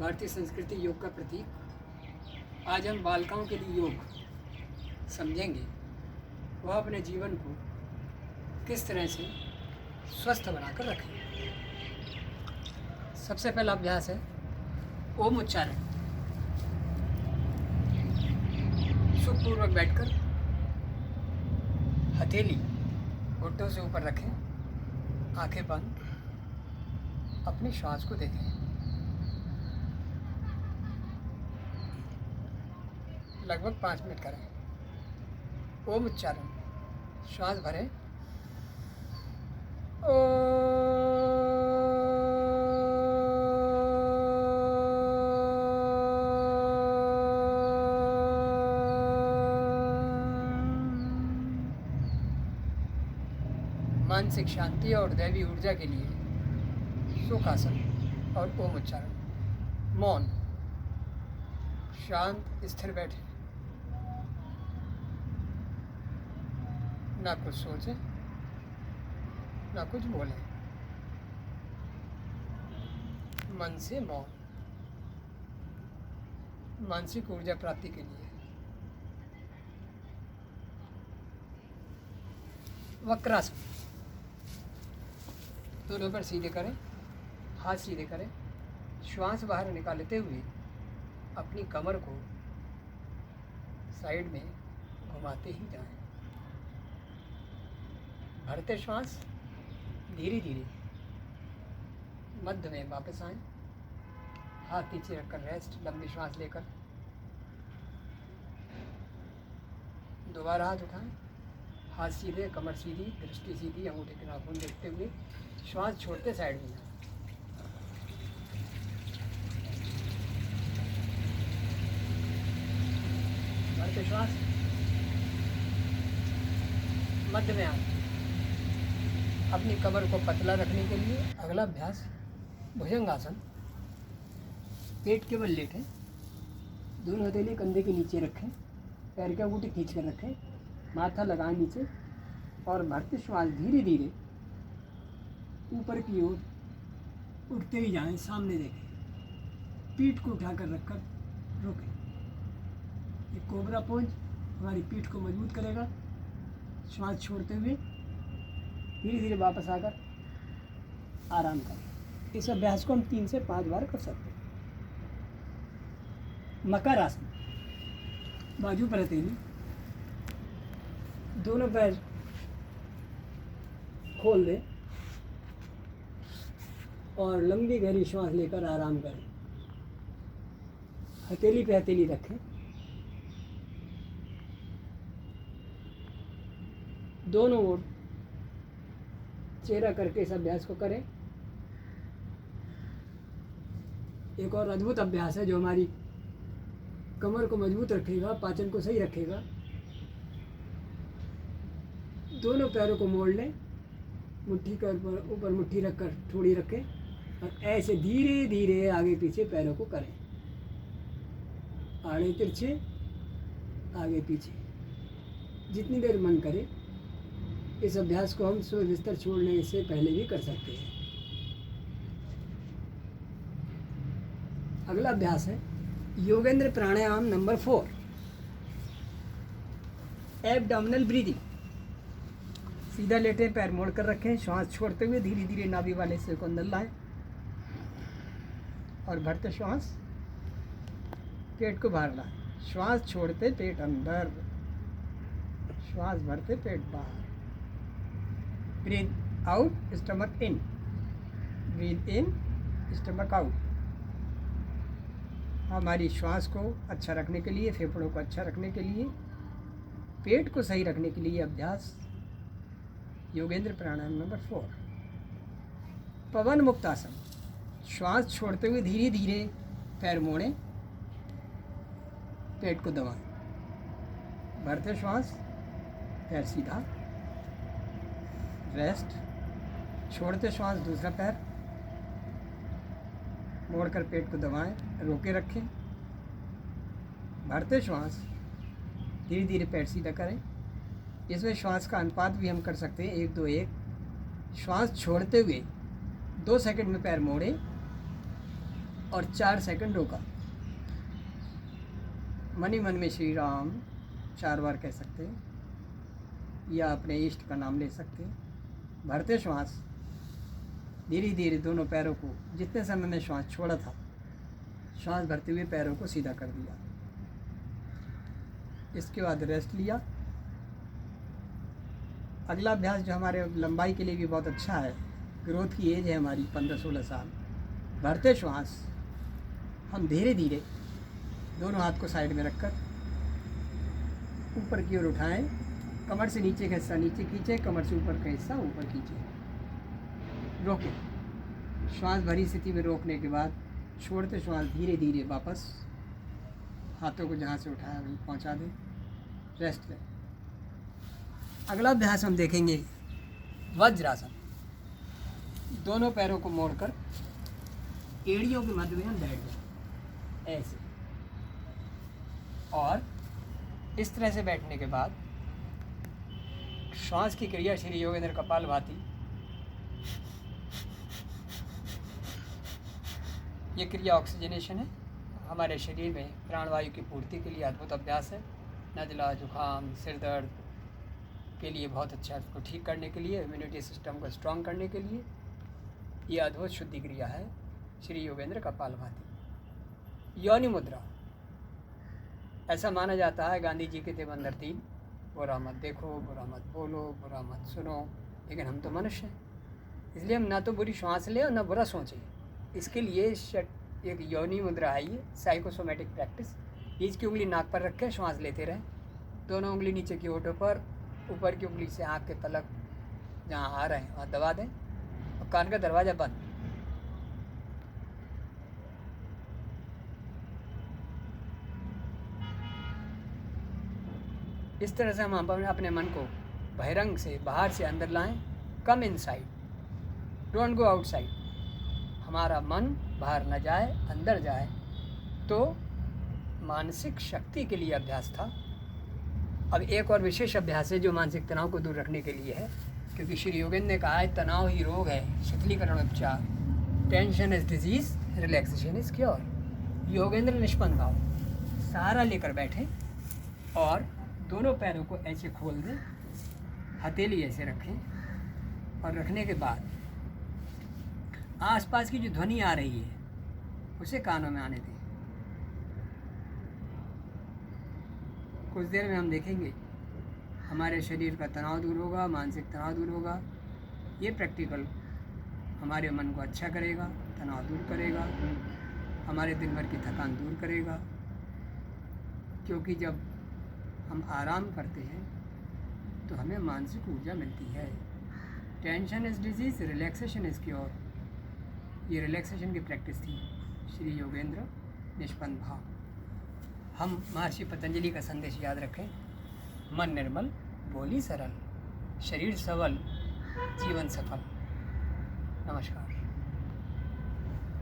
भारतीय संस्कृति योग का प्रतीक। आज हम बालिकाओं के लिए योग समझेंगे। वह अपने जीवन को किस तरह से स्वस्थ बनाकर रखें। सबसे पहला अभ्यास है ओम उच्चारण। सुखपूर्वक बैठकर हथेली घुटनों से ऊपर रखें, आंखें बंद, अपने श्वास को देखें। लगभग 5 मिनट करें। ओम उच्चारण, श्वास भरें। मानसिक शांति और दैवी ऊर्जा के लिए सुखासन और ओम उच्चारण। मौन, शांत स्थिर बैठे, ना कुछ सोचें ना कुछ बोलें, मन से मौन। मानसिक ऊर्जा प्राप्ति के लिए वक्रासन, दोनों पर सीधे करें, हाथ सीधे करें, श्वास बाहर निकालते हुए अपनी कमर को साइड में घुमाते ही जाएं। भरते श्वास धीरे धीरे मध्य में वापस आएं। हाथ नीचे रखकर रेस्ट, लंबी श्वास लेकर दोबारा हाथ उठाएं। हाथ सीधे, कमर सीधी, दृष्टि सीधी, अंगूठे के नाखून देखते हुए श्वास छोड़ते साइड में जाएं। भरते श्वास मध्य में आएं। अपनी कमर को पतला रखने के लिए अगला अभ्यास भुजंगासन। पेट के बल लेटें, दोनों हथेली कंधे के नीचे रखें, पैर के अंगूठे खींच कर रखें, माथा लगाएं नीचे और भरते श्वास धीरे धीरे ऊपर की ओर उठते ही जाएं। सामने देखें, पीठ को उठाकर रखकर रोकें। ये कोबरा पोज हमारी पीठ को मजबूत करेगा। श्वास छोड़ते हुए धीरे धीरे वापस आकर आराम करें। इस अभ्यास को हम 3 से 5 बार कर सकते हैं। मकर आसन, बाजू पर हथेली, दोनों पैर खोल दें और लंबी गहरी श्वास लेकर आराम करें। हथेली पे हथेली रखें, दोनों ओर चेहरा करके इस अभ्यास को करें। एक और अद्भुत अभ्यास है जो हमारी कमर को मजबूत रखेगा, पाचन को सही रखेगा। दोनों पैरों को मोड़ लें, मुट्ठी के ऊपर मुट्ठी रखकर ठोड़ी रखें और ऐसे धीरे धीरे आगे पीछे पैरों को करें। आड़े तिरछे, आगे पीछे, जितनी देर मन करे। इस अभ्यास को हम सोए बिस्तर छोड़ने से पहले भी कर सकते हैं। अगला अभ्यास है योगेंद्र प्राणायाम नंबर 4, एब्डोमिनल ब्रीदिंग। सीधा लेटे, पैर मोड़ कर रखें, श्वास छोड़ते हुए धीरे धीरे नाभि वाले हिस्से को अंदर लाएं और भरते श्वास पेट को बाहर लाएं। श्वास छोड़ते पेट अंदर, श्वास भरते पेट बाहर। Breathe out, stomach in, breathe in, stomach out. हमारी श्वास को अच्छा रखने के लिए, फेफड़ों को अच्छा रखने के लिए, पेट को सही रखने के लिए अभ्यास योगेंद्र प्राणायाम नंबर 4। पवन मुक्त आसन, श्वास छोड़ते हुए धीरे धीरे पैर मोड़ें, पेट को दबाएं। भरते श्वास, पैर सीधा, रेस्ट, छोड़ते श्वास दूसरा पैर मोड़कर पेट को दबाएं, रोके रखें। भरते श्वास धीरे धीरे पैर सीधा करें। इसमें श्वास का अनुपात भी हम कर सकते हैं 1-2-1। श्वास छोड़ते हुए 2 सेकंड में पैर मोड़ें, और 4 सेकंड रोका। मन ही मन में श्री राम 4 बार कह सकते हैं या अपने इष्ट का नाम ले सकते हैं। भरते श्वास धीरे धीरे दोनों पैरों को, जितने समय में श्वास छोड़ा था, श्वास भरते हुए पैरों को सीधा कर दिया। इसके बाद रेस्ट लिया। अगला अभ्यास जो हमारे लंबाई के लिए भी बहुत अच्छा है, ग्रोथ की एज है हमारी 15-16 साल। भरते श्वास हम धीरे धीरे दोनों हाथ को साइड में रखकर ऊपर की ओर उठाएं। कमर से नीचे का हिस्सा नीचे खींचे, कमर से ऊपर का हिस्सा ऊपर खींचे। रोके। श्वास भरी स्थिति में रोकने के बाद छोड़ते श्वास धीरे धीरे वापस हाथों को जहाँ से उठाया वहीं पहुँचा दें। रेस्ट लें। अगला अभ्यास हम देखेंगे वज्रासन। दोनों पैरों को मोड़कर एड़ियों के मध्य में हम बैठ जाएं ऐसे, और इस तरह से बैठने के बाद श्वास की क्रिया श्री योगेंद्र कपालभाति, ये क्रिया ऑक्सीजनेशन है। हमारे शरीर में प्राणवायु की पूर्ति के लिए अद्भुत अभ्यास है। नज़ला, जुकाम, सिर दर्द के लिए बहुत अच्छा है। उसको ठीक करने के लिए, इम्यूनिटी सिस्टम को स्ट्रॉन्ग करने के लिए ये अद्भुत शुद्धि क्रिया है श्री योगेंद्र कपालभाति। योनि मुद्रा, ऐसा माना जाता है गांधी जी के थे बंदर 3, बुरा मत देखो, बुरा मत बोलो, बुरा मत सुनो। लेकिन हम तो मनुष्य हैं, इसलिए हम ना तो बुरी श्वास लें और ना बुरा सोचें। इसके लिए एक योनि मुद्रा है, ये साइकोसोमेटिक प्रैक्टिस। बीच की उंगली नाक पर रखें, श्वास लेते रहें। दोनों उंगली नीचे की होठों पर, ऊपर की उंगली से आँख के पलक जहाँ आ रहे हैं वहाँ दबा दें और कान का दरवाज़ा बंद। इस तरह से हम अपने मन को बहिरंग से, बाहर से अंदर लाएं। Come inside, don't go outside. हमारा मन बाहर न जाए, अंदर जाए। तो मानसिक शक्ति के लिए अभ्यास था। अब एक और विशेष अभ्यास है जो मानसिक तनाव को दूर रखने के लिए है, क्योंकि श्री योगेंद्र ने कहा है तनाव ही रोग है, शीतलीकरण उपचार। Tension is disease, relaxation is cure. Yogendra निष्पन्न भाव सहारा लेकर बैठे और दोनों पैरों को ऐसे खोल दें, हथेली ऐसे रखें और रखने के बाद आसपास की जो ध्वनि आ रही है उसे कानों में आने दें। कुछ देर में हम देखेंगे हमारे शरीर का तनाव दूर होगा, मानसिक तनाव दूर होगा। ये प्रैक्टिकल हमारे मन को अच्छा करेगा, तनाव दूर करेगा, हमारे दिन भर की थकान दूर करेगा। क्योंकि जब हम आराम करते हैं तो हमें मानसिक ऊर्जा मिलती है। Tension is disease, relaxation is cure. ये रिलैक्सेशन की प्रैक्टिस थी श्री योगेंद्र निष्पन्न भाव। हम महर्षि पतंजलि का संदेश याद रखें। मन निर्मल, बोली सरल, शरीर सबल, जीवन सफल। नमस्कार।